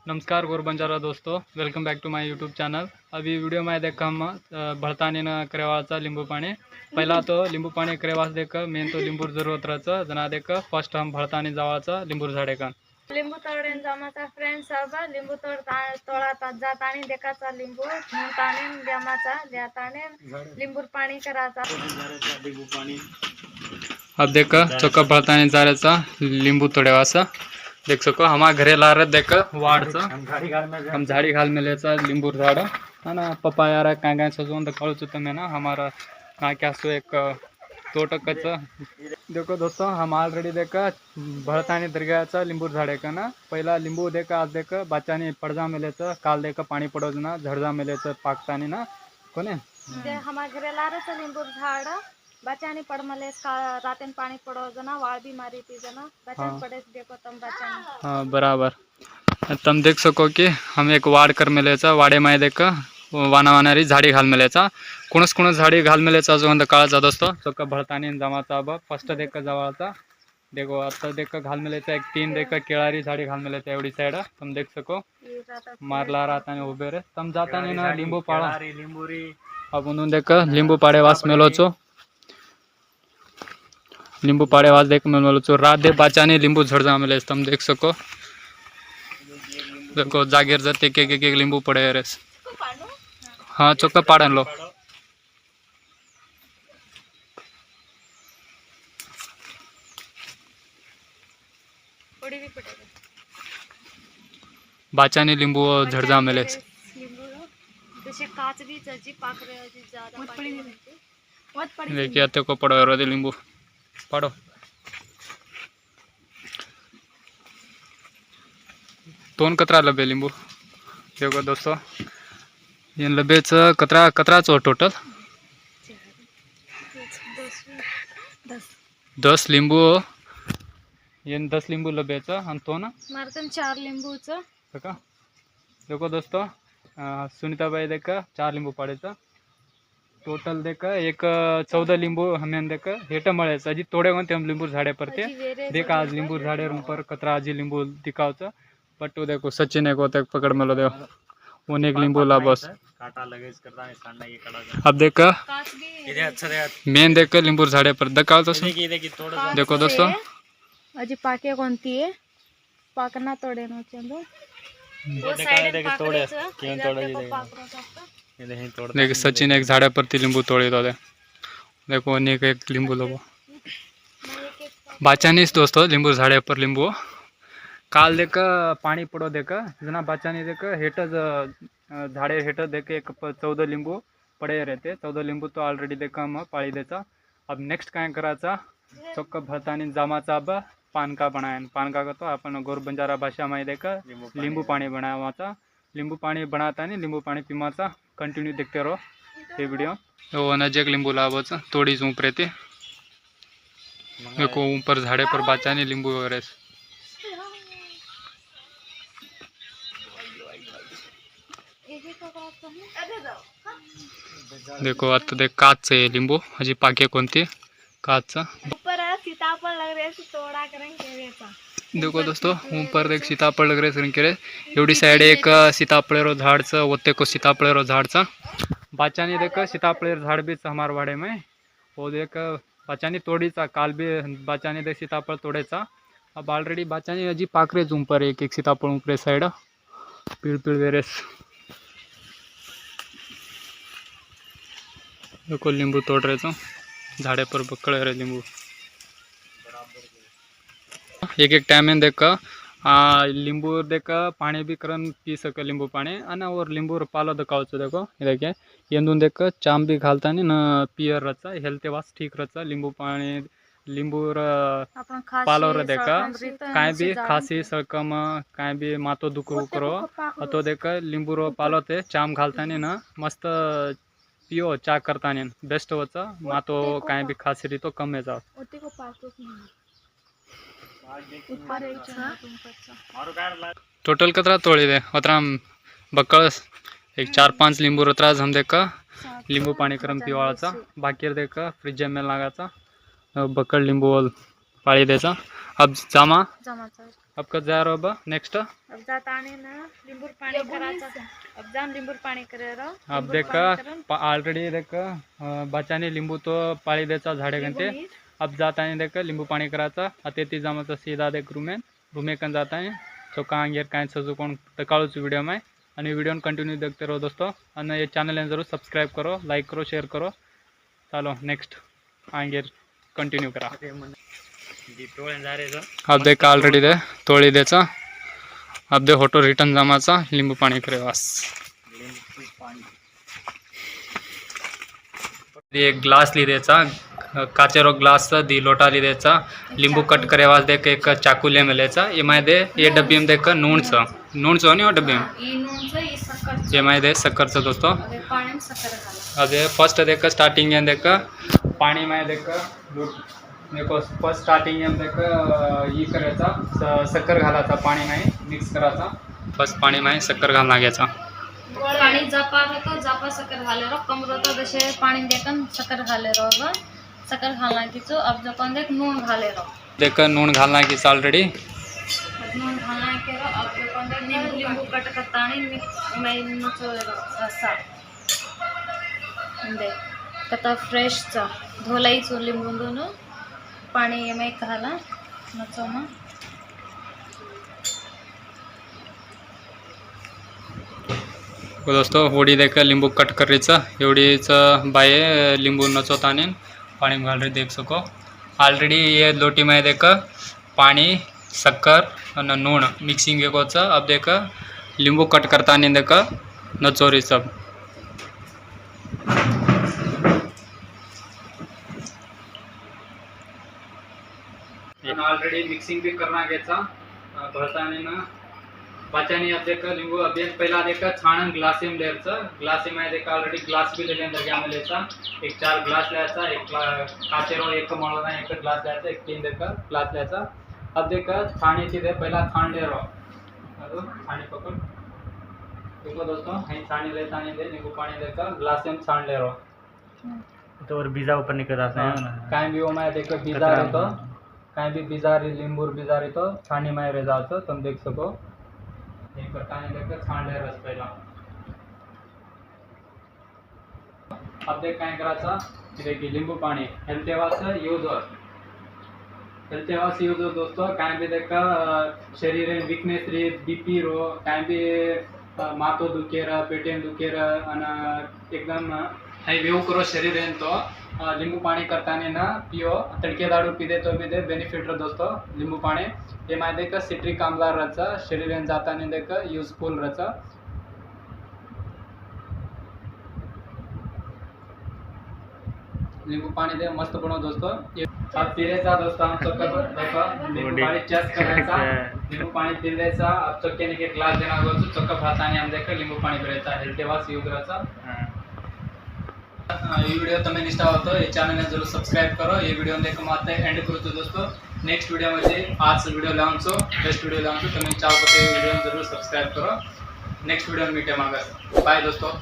नमस्कार गोरबंजारा दोस्तों, welcome back to my YouTube channel. अभी वीडियो में देखा हम भरतानी न करेवाचा लिंबू पानी। पहला तो लिंबू पानी करेवास देख मेन तो लिंबू जरूरत रहता जना देख फर्स्ट हम भरतानी जावाचा लिंबू झाडे का लिंबू तोड़ेन जमाचा फ्रेंड्स सब लिंबू तोड़ा जातानी देखाचा लिंबू ताणे जमाचा जाताने लिंबू पाणी कराचा लिंबू पानी। अब देख चौका भरतानी जारेचा लिंबू तोडेवासा देख सको हमारा घरे ला रहे देख वाढ हम झाड़ी घाल में लेचा लिंबू झाड़ है ना पपाया रा काय सजवून कळूच तुम्हें ना हमारा काय क्या सो एक तोटकच देखो दोस्तों हम ऑलरेडी देख भरतानी दर्ग्याचा लिंबू झाड़े का ना पहला लिंबू देख आज देख बाचानी पड़जा मेलेच काल देख पाणी पडोज ना झडजा मेलेच पाकतानी ना कोने हमारा घरे ला रहे लिंबू झाड़ बचानी पड़मले रातन पानी पड़ो जना वाळ भी मारी थी जना बचान पड़े देखो तुम बचानी। हाँ बराबर तुम देख सको कि हम एक वाड़ कर मेलेचा वाडे माय देख वाना वानारी झाडी घाल मेलेचा कुणस कुणस झाडी घाल मेलेचा जो अंद काळाचा दोस्तो चोक भरतानी जमाचा अब फर्स्ट देख जवाचा देखो आता देख घाल मेलेचा एक तीन देख केळारी झाडी घाल मेलेचा एवढी साइड तुम देख सको मारला राहता उभे रे तुम जाता ना लिंबू पाड़ा लिंबूरी अब उन्होंने देख लिंबू पाड़े वास मेलोचो लिंबू पाड़े वास देख मेलोचो रात दे बाचाने लिंबू झड़जा मेले तुम देख सको देखो जागीर जाते एक लिंबू पड़े रे हाँ चौका पाड़न लो बाचाने लिंबू झड़जा मेले जैसे काच भी चजी पाक रहे हैं ज्यादा बहुत पड़ी देखिए आते को पड़ो रे लिंबू पड़ो दोन कतरा लबे लिंबू देखो दोस्तों ये लबेच कतरा कतराच टोटल 10 लिंबू ये 10 लिंबू लबेच आणि तो ना मारतन 4 लिंबूच का देखो दोस्तों सुनीताबाई देख 4 लिंबू पाड़ेचा टोटल देख एक 14 लिंबू हमें देख हेट मळेच अजी तोडे वन ते लिंबू झाडे परते देख आज लिंबू झाडे ऊपर कतरा अजी लिंबू दिखावच बट तो देखो सचिन एक होते पकड़ मेलो देव उन एक लिंबू ला बस काटा लगेज करता है सांडा ये कड़ा अब देख मेन देख लिंबू झाडे पर दकाव तो देखो दोस्तों अजी पाके कोणती आहे पाकना तोडे नो चंदो देख सचिन एक झाड़ा पर लिंबू तोड़े तो देखो अनेक एक लिंबू लोगो बाचानीस दोस्तों लिंबू झाड़े पर लिंबू काल देख पानी पड़ो देख जना बाचानी देख हेट झाड़े हेट देख एक 14 लिंबू पड़े रहते 14 लिंबू तो ऑलरेडी देख हम पाड़ी देचा अब नेक्स्ट काय कराचा चौक भरतानी जामाचा अब पानका बनायन पानका का तो अपन गोरबंजारा भाषा में देख लिंबू पानी बनावाचा लिंबू पानी बनाता नहीं लिंबू पानी पीमाचा कंटिन्यू देखते रहो ये वीडियो वो नजक लिंबू लावच थोड़ी ऊपर रहती देखो ऊपर झाड़े पर बाचा नहीं लिंबू वगैरह देखो आता देख काच है लिंबू अजी पाके कोणती काच ऊपर सीताफळ लग रहे तोड़ा करेंगे देखो दोस्तों ऊपर एक सीताफळ लग रहे के एवढी साइड एक सीताफळेरो झाडचं ओते को सीताफळेरो झाडचा बाचानी देख सीताफळेर झाड़ भी हमार वाड़े में वो देख बाचानी तोड़ीचा काल भी बाचानी देख सीताफळ तोड़ेचा अब ऑलरेडी बाचानी अजी पाकरेज ऊपर एक एक सीताफळ ऊपर साइड पीड़ पीड़ वेरेस देखो लिंबू तोड़ रहे तो झाड़े पर बकड़े रहे लिंबू एक एक टाइम में देख लिंबू देख पानी भी करन पी सके लिंबू पानी अना और लिंबू पालो दकावच देखो देखिए येंदून देख चाम भी घालता नहीं न पियर रचा हेल्थ वास ठीक रचा लिंबू पानी लिंबू पालो र देख काय भी खांसी सळकम काय भी मातो दुख करो तो देख लिंबू रो पालो ते चाम घालता नहीं न मस्त पियो चा करता नहीं बेस्ट होचा मातो काय भी खांसी रही तो कम है जाओ टोटल कतरा तोड़ी दे उतरा बकस एक 4-5 लिंबू रतराज हम देख लिंबू पानी करम पिवाळाचा बाकी देख फ्रिज में लगाचा बकड़ लिंबू पाड़ी देचा अब जामा अब कत जा रहा बा नेक्स्ट। अब जाता आने ना लिंबू पानी कराचा। अब जाम लिंबू पाणी करे रहो। अब देख ऑलरेडी देख बच्चाने लिंबू तो पाळी द्यायचा झाडे घंटे। अब जाताने देख लिंबू पाणी करायचा अतिथी जमाचा सीधा देख रूमे कन जाताने चौका आंगेर काय सजू कोण तकाळूच वीडियो में आणि वीडियो कंटिन्यू देखते रहो दोस्तों। और ये चैनल जरूर सब्सक्राइब करो, लाइक करो, शेयर करो। चलो नेक्स्ट आंगेर कंटिन्यू करा। अब देख ऑलरेडी दे तोड़ी द्यायचा। अब दे होटो रिटर्न जमाचा लिंबू पाणी करे वास। एक ग्लास ली द्यायचा काचेरो ग्लास दी लोटा ली द्यायचा लिंबू कट करे वास देख एक चाकू ले मिलेचा ये माय दे ये डब्बी में देख नून नहीं हो डब्बी में ये माय दे शक्कर च दोस्तों। अबे फर्स्ट देख स्टार्टिंग में देख पानी में देख देखो फर्स्ट स्टार्टिंग में देख ये करायचा शक्कर घालायचा पाणी में मिक्स करायचा। फर्स्ट पाणी में शक्कर घाल लागायचा। पाणी जापा होतो जापा शक्कर घाले रो कमरो तो जसे पाणी देखन शक्कर घाले रो शक्कर घालना कीचो। अब जपन देख नून घाले रो देख नून घालना की ऑलरेडी नून घालना के रो। अब जपन देख लिंबू कट करतानी मैं नचो रो रसा देख कता फ्रेश चा धोलाई चो लिंबू दोनो पाणी में घाला नचो में। दोस्तों होडी देख लिंबू कट करायचं एवढीच बाये लिंबू नचवताने पाणी घाल रही देख सको। ऑलरेडी ये लोटी में देख पानी शक्कर और नून मिक्सिंग एक होता। अब देख लिंबू कट करताने देख नचोरी सब। ऑलरेडी मिक्सिंग भी करना घ्यायचा भरताने ना बच्चाने अब देख लिंबू अब पहला देख छाणन ग्लासी में द्यायचं ग्लासी में देख ऑलरेडी ग्लास भी लेने में लेचा एक 4 ग्लास लियाचा एक काचेरो एक मळवना एक ग्लास लियाचा एक 3 देख ग्लास लियाचा। अब देख छाणी थी दे पहला छाण ले रो अदो छाणी पकड़ देखो दोस्तों है छाणी लेता नहीं दे लिंबू पानी देख ग्लास में छाण ले रो तो और बीजा ऊपर निकल आता है काय भी ओमा देख बीजा रहतो काय भी बीजा लिंबू बीजा रहतो छाणी में रह जातो तुम देख सको। एक करताने देख छाण ले रस पहला। अब देख काय करायचा देखिए लिंबू पानी हेल्थेवास यूज हो दोस्तों। काय भी देख शरीर वीकनेस रे बीपी रो काय भी माथो दुखेर पेटेन दुखेर अन एकदम हाई वेव करो शरीर तो लिंबू पानी करताने ना पियो तड़के दारू पीदे तो भी दे बेनिफिट रो दोस्तों लिंबू पानी। ये माय देख सिट्रिक आम्ल रचा शरीर जाताने देख यूजफुल रचा। लिंबू पानी दे मस्त बनो दोस्तों। अब पिरेचा दोस्तों हम चक्कर देखो लिंबू पानी चेक करायचा लिंबू पानी पी द्यायचा। अब चक्के ने के ग्लास देना होगा तो चक्कर खाताने हम देख लिंबू पानी पिरेचा हेल्थेवास यूज रचा। ये वीडियो तुम्हें इष्ट हो तो ये चैनल जरूर सब्सक्राइब करो। ये वीडियो देख माते एंड करो तो दोस्तों नेक्स्ट वीडियो में आज वीडियो लावचो बेस्ट वीडियो लावचो तुम्हें चाहो तो वीडियो जरूर सब्सक्राइब करो। नेक्स्ट वीडियो में मीटे मागस बाय दोस्तों।